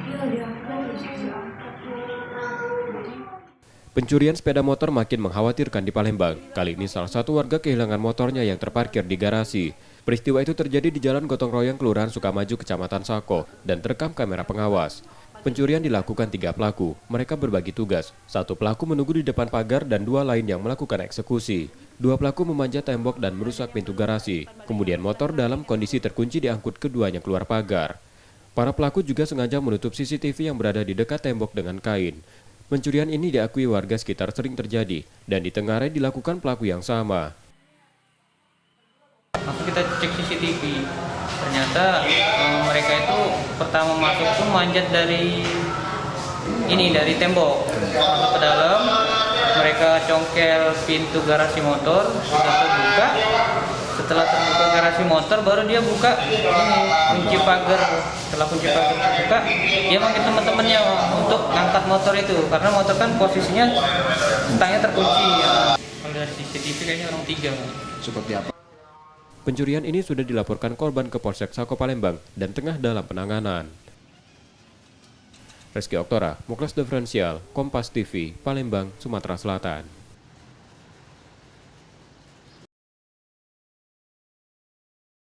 Iya, diangkat terus diangkat. Pencurian sepeda motor makin mengkhawatirkan di Palembang. Kali ini salah satu warga kehilangan motornya yang terparkir di garasi. Peristiwa itu terjadi di Jalan Gotong Royong, Kelurahan Sukamaju, Kecamatan Sako, dan terekam kamera pengawas. Pencurian dilakukan 3 pelaku. Mereka berbagi tugas. 1 pelaku menunggu di depan pagar dan 2 lain yang melakukan eksekusi. 2 pelaku memanjat tembok dan merusak pintu garasi. Kemudian motor dalam kondisi terkunci diangkut keduanya keluar pagar. Para pelaku juga sengaja menutup CCTV yang berada di dekat tembok dengan kain. Pencurian ini diakui warga sekitar sering terjadi dan di Tenggarai dilakukan pelaku yang sama. Langsung kita cek CCTV, ternyata mereka itu pertama masuk tuh manjat dari tembok, masuk ke dalam, mereka congkel pintu garasi motor, sudah terbuka. Setelah terbuka garasi motor, baru dia buka kunci pagar. Setelah kunci pagar terbuka, dia manggil teman-temannya untuk ngangkat motor itu, karena motor kan posisinya stangnya terkunci. Kalau dari CCTV kayaknya orang 3. Seperti apa? Pencurian ini sudah dilaporkan korban ke Polsek Sako Palembang dan tengah dalam penanganan. Reski Oktora, Muklas Diferensial, Kompas TV, Palembang, Sumatera Selatan.